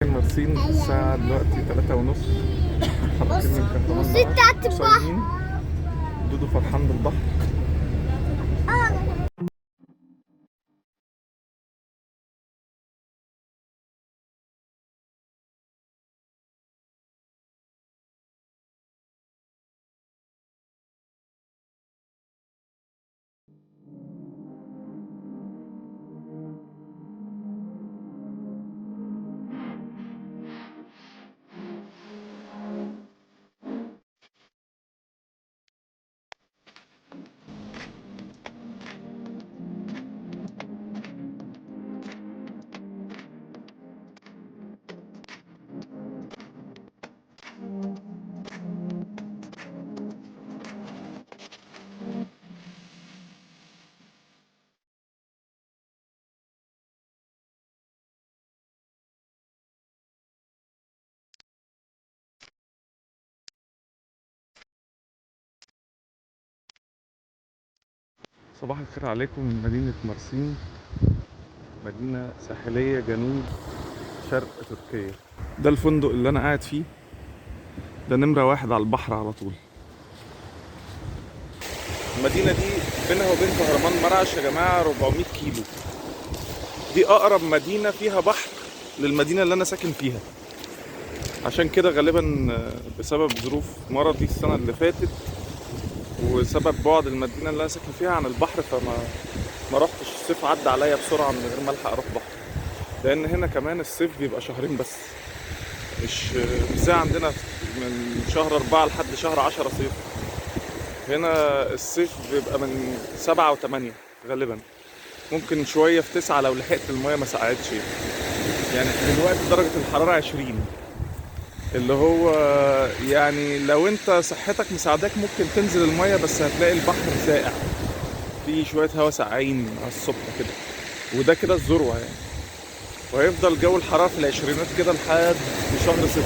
مرسين الساعة دلوقتي 3:30. متحركين من كهرباء صايمين. دودو فرحان بالبحر. صباح الخير عليكم من مدينة مرسين، مدينة ساحلية جنوب شرق تركيا. ده الفندق اللي أنا قاعد فيه، ده نمرة 1 على البحر على طول. المدينة دي بينها وبين كهرمان مرعش يا جماعة 400 كيلو. دي أقرب مدينة فيها بحر للمدينة اللي أنا ساكن فيها. عشان كده غالبا بسبب ظروف مرضي السنة اللي فاتت وسبب بعد المدينة اللي أنا ساكن فيها عن البحر، ما رحتش. الصيف عدى عليا بسرعة من غير ما ألحق أروح بحر، لأن هنا كمان الصيف بيبقى شهرين بس، مش زي عندنا من شهر 4 لحد شهر 10 صيف. هنا الصيف بيبقى من 7 و8 غالبا، ممكن شوية في 9 لو لحقت المية ما ساعدتش. يعني دلوقتي درجة الحرارة 20، اللي هو يعني لو انت صحتك مساعداك ممكن تنزل المية، بس هتلاقي البحر ساقع، في شوية هوا ساقعين على الصبح كده، وده كده الذروة يعني. وهيفضل جو الحرارة في العشرينات كده لحد شهر 6.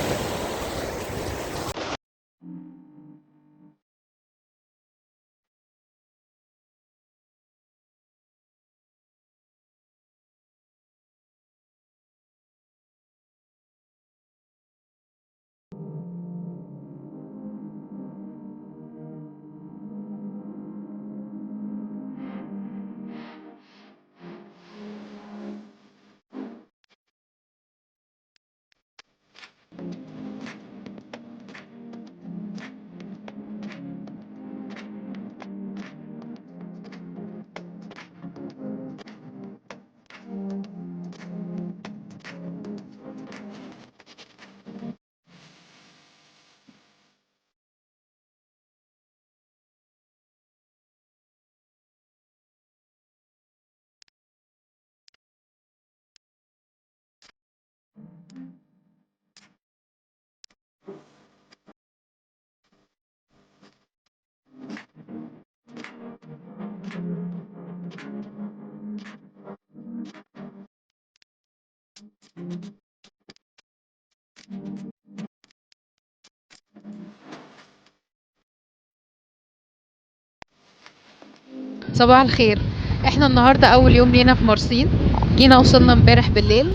صباح الخير. احنا النهارده اول يوم لينا في مرسين. جينا وصلنا امبارح بالليل،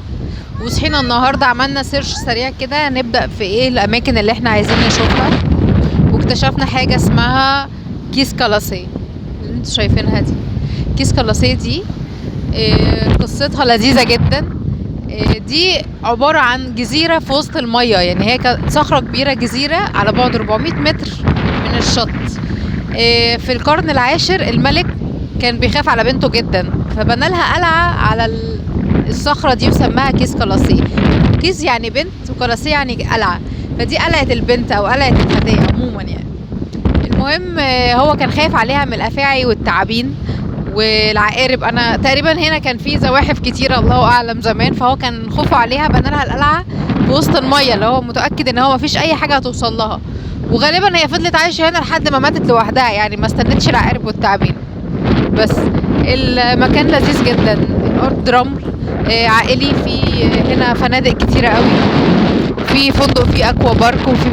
وصحينا النهارده عملنا سيرش سريع كده نبدأ في ايه الاماكن اللي احنا عايزين نشوفها، واكتشفنا حاجة اسمها كيس كالاسي اللي انتوا شايفينها دي. كيس كالاسي دي قصتها لذيذة جدا. دي عبارة عن جزيرة في وسط المية، يعني هي صخرة كبيرة، جزيرة على بعد 400 متر من الشط. في القرن العاشر الملك كان بيخاف على بنته جدا، فبنى لها قلعة على الصخرة دي وسماها كيس كالاسي. كيس يعني بنت، وكالاسي يعني قلعة، فدي قلعة البنت او قلعة الفتاة عموما يعني. المهم هو كان خايف عليها من الافاعي والتعابين والعقارب. انا تقريبا هنا كان في زواحف كتيرة الله اعلم زمان، فهو كان خوفه عليها بنى لها القلعة في وسط المية، اللي هو متأكد ان هو مفيش اي حاجة هتوصل لها. وغالبا هي فضلت عايشة هنا لحد ما ماتت لوحدها، يعني ما استنتش العقارب والتعابين. بس المكان لذيذ جدا، الارض رمل عائلي. في هنا فنادق كتيرة قوي، في فندق فيه اكوا بارك، وفي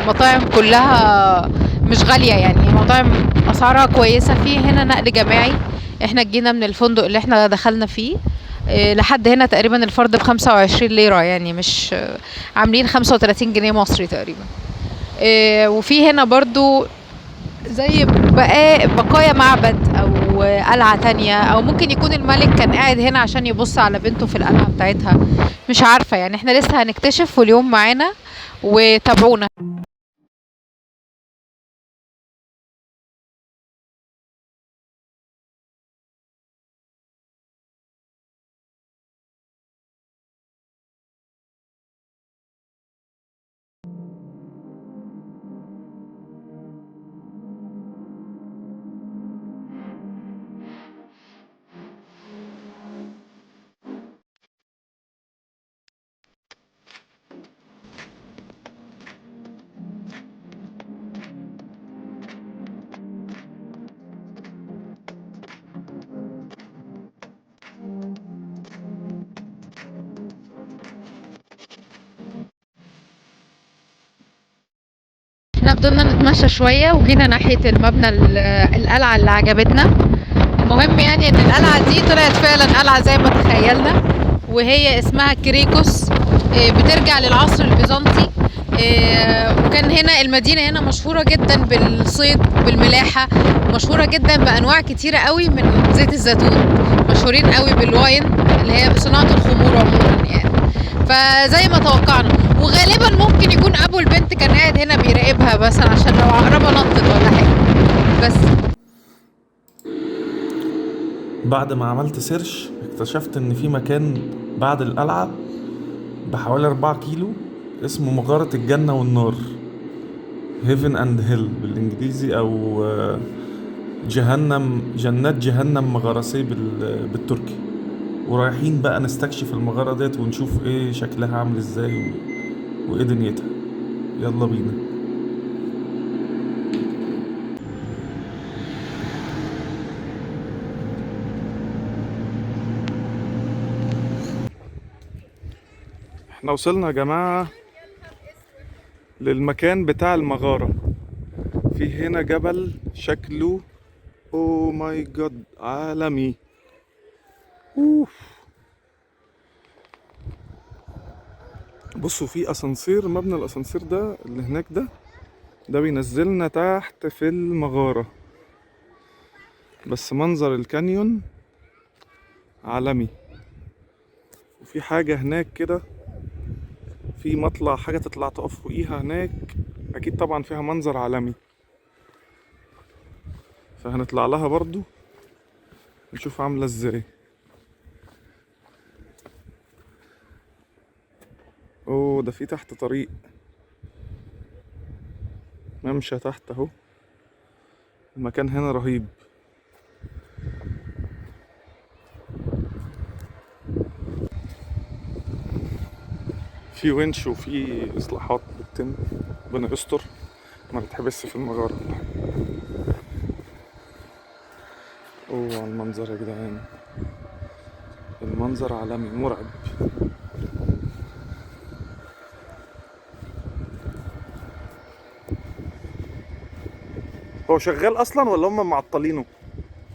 مطاعم كلها مش غالية، يعني مطاعم اسعارها كويسة. في هنا نقل جماعي، احنا جينا من الفندق اللي احنا دخلنا فيه لحد هنا تقريبا الفرد ب25 ليرة، يعني مش عاملين 35 جنيه مصري تقريبا. وفي هنا برضو زي بقايا معبد او قلعة تانية، او ممكن يكون الملك كان قاعد هنا عشان يبص على بنته في القلعة بتاعتها، مش عارفة يعني. احنا لسه هنكتشف، واليوم معانا وتابعونا. احنا فضلنا نتمشى شوية وجينا ناحية المبنى القلعة اللي عجبتنا. المهم يعني ان القلعة دي طلعت فعلا قلعة زي ما تخيلنا، وهي اسمها كريكوس، بترجع للعصر البيزنطي. وكان هنا المدينة هنا مشهورة جدا بالصيد بالملاحة، مشهورة جدا بأنواع كتيرة قوي من زيت الزيتون، مشهورين قوي بالواين اللي هي صناعة الخمور عموما يعني. فزي ما توقعنا، وغالبا ممكن يكون ابو البنت كان قاعد هنا بيراقبها بس عشان لو عقربة نطت ولا حاجة. بس بعد ما عملت سيرش اكتشفت ان في مكان بعد القلعة بحوالي 4 كيلو اسمه مغارة الجنة والنار، هيفن اند هيل بالانجليزي، او جنات جهنم مغارسي بالتركي. ورايحين بقى نستكشف المغارة ديت ونشوف ايه شكلها عامل ازاي وايه دنيتها. يلا بينا. احنا وصلنا يا جماعة للمكان بتاع المغارة. في هنا جبل شكله او ماي جاد عالمي. اوف. بصوا في اسانسير، مبنى الاسانسير ده اللي هناك ده بينزلنا تحت في المغارة، بس منظر الكانيون عالمي. وفي حاجة هناك كده، في مطلع حاجة تطلع تقف فوقيها هناك، اكيد طبعا فيها منظر عالمي، فهنطلع لها برضو نشوف عاملة ازاي. اوه ده في تحت طريق ممشى تحت اهو. المكان هنا رهيب. في ونش وفي اصلاحات بتتم، ربنا يستر ما نتحبس في المغارة. اوه على المنظر يا جدعان، المنظر عالمي مرعب. هو شغال اصلا ولا هم معطلينه؟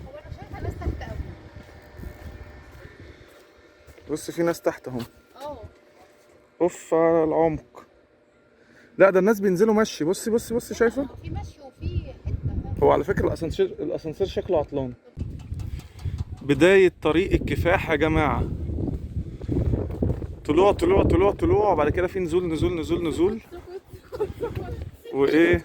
هو انا شايفه ناس تحت قوي. بص في ناس تحت اهم. اه اوف على العمق. لا ده الناس بينزلوا مشي. بصي بصي بصي شايفه؟ في مشي وفي حته. هو على فكرة الاسانسير شكله عطلان. بداية طريق الكفاح يا جماعة. طلوع طلوع طلوع طلوع، وبعد كده في نزول نزول نزول نزول وايه،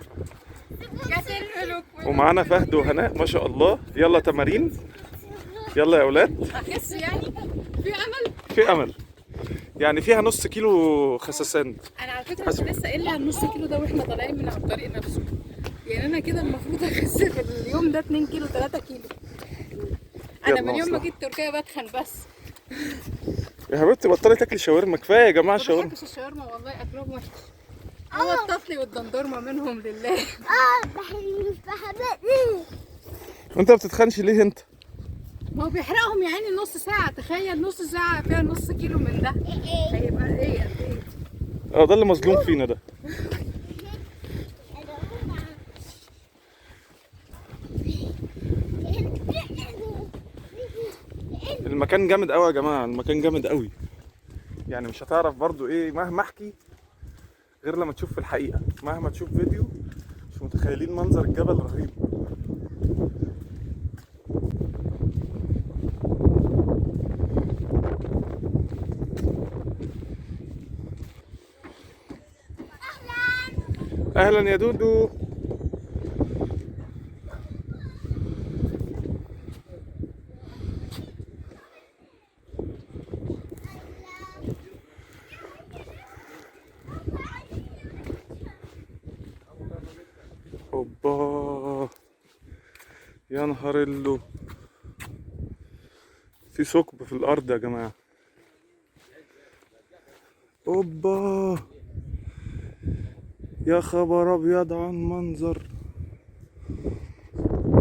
ومعانا فهد وهناء ما شاء الله. يلا تمارين، يلا يا اولاد. احس يعني في امل. في امل يعني، فيها نص كيلو خسسان. انا على فكره كنت لسه قايله على النص كيلو ده واحنا طالعين من على الطريق نفسه. يعني انا كده المفروض اخس في اليوم ده 2 كيلو 3 كيلو. انا من يوم ما جيت تركيا بتخن بس. يا حبيبتي بطلي تاكلي شاورما، كفايه يا جماعه ما شاورما. بحبش الشاورما والله، اكلهم وحش. هو الطفلي والدندورما منهم لله. مش بحبها. وانت ما بتتخنش ليه انت؟ ما هو بيحرقهم يا عيني نص ساعه، تخيل نص ساعه فيها نص كيلو من ده هيبقى ايه قد ايه؟ اه ده اللي مظلوم فينا ده. المكان جامد قوي يا جماعه، المكان جامد قوي. يعني مش هتعرف برضو ايه مهما احكي غير لما تشوف في الحقيقه. مهما تشوف فيديو مش متخيلين منظر الجبل رهيب. اهلا يا دودو. اوبا يا نهار اللو، في ثقب في الارض يا جماعه. اوبا يا خبر ابيض عن منظر،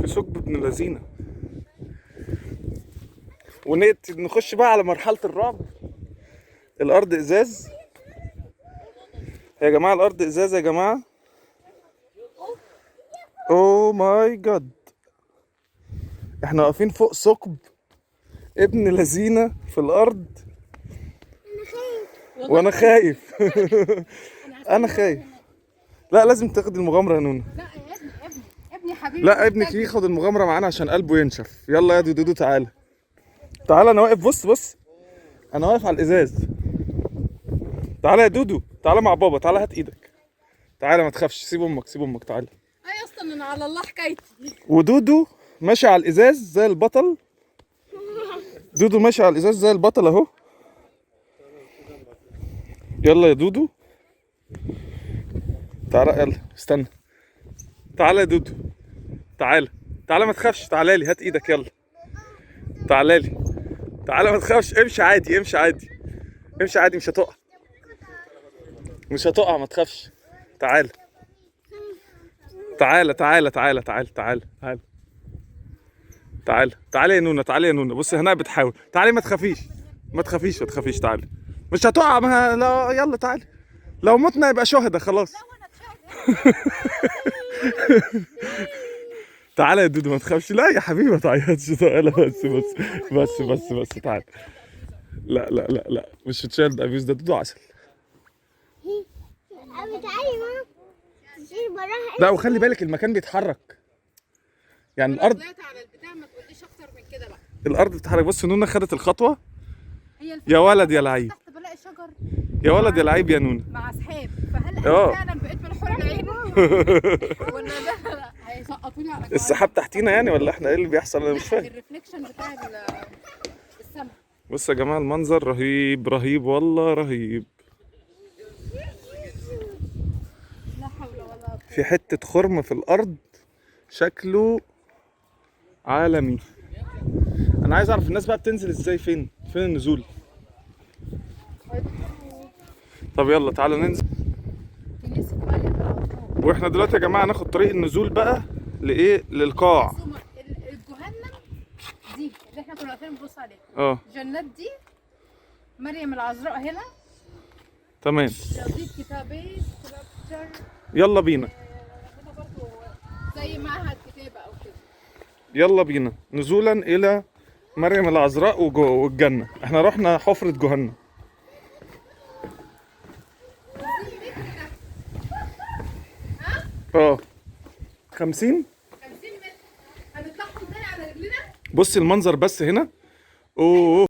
في ثقب ابن لذينه. ونخش بقى على مرحله الرعب. الارض ازاز يا جماعه، الارض ازاز يا جماعه. اوه ماي جاد، احنا واقفين فوق ثقب ابن لذينه في الارض. وانا خايف. انا خايف. لا لازم تاخد المغامره يا نونا. لا يا ابني حبيبي. لا ابنك ياخد المغامره معانا عشان قلبه ينشف. يلا يا دودو تعالى تعالى، انا واقف. بص انا واقف على الازاز. تعالى يا دودو، تعالى مع بابا، تعالى هات ايدك، تعالى ما تخافش، سيب امك تعالى. اي اصلا انا على الله حكايتي. ودودو ماشي على الازاز زي البطل. دودو ماشي على الازاز زي البطل اهو. يلا يا دودو تعالى، يلا استنى. تعالى يا دودو، تعالى ما تخافش، تعالى لي هات ايدك، يلا تعالى لي، تعالى ما تخافش، امشي عادي مش هتقع ما تخافش. تعالى تعالى يا نونا، بص هنا بتحاول. تعالى ما تخافيش تعالى، مش هتقع. لا يلا تعالى، لو متنا يبقى شهداء خلاص. تعالى يا دودو ما تخافش. لا يا حبيبي ما تعيطش، تعالى بس تعالى. لا مش تشيلد ابيوز، ده دودو عسل. أبي تعالي ماما تشيل براها. لا وخلي بالك المكان بيتحرك، يعني الارض. طلعت على البتاع، ما تقوليش اكتر من كده بقى. الارض بتتحرك. بص نونا خدت الخطوه. هي يا ولد يا لعيب، تحت بلاقي شجر يا ولد يا لعيب يا نونا. مع سحاب، فهل اه. انا فعلا بقيت من حور العين ولا ده لا هيسقطوني على جوه؟ السحاب تحتينا يعني ولا احنا ايه اللي بيحصل؟ انا مش فاهم. الريفليكشن بتاع السما. بص يا جماعه المنظر رهيب والله رهيب. لا حول ولا قوه. في حته خرم في الارض شكله عالمي. انا عايز اعرف الناس بقى بتنزل ازاي، فين النزول. طب يلا تعالوا ننزل. واحنا دلوقتي يا جماعه هناخد طريق النزول بقى للقاع. الجهنم دي اللي احنا كنا واقفين بنبص عليها. جنات دي مريم العذراء هنا. تمام. دي كتابي ستراكشر. يلا بينا. هنا برضه زي معهد كتابه او كده. يلا بينا نزولا الى مريم العذراء والجنه. احنا رحنا حفره جهنم. اه 50 متر هنطلعوا ازاي على رجلنا؟ بص المنظر بس هنا. اوه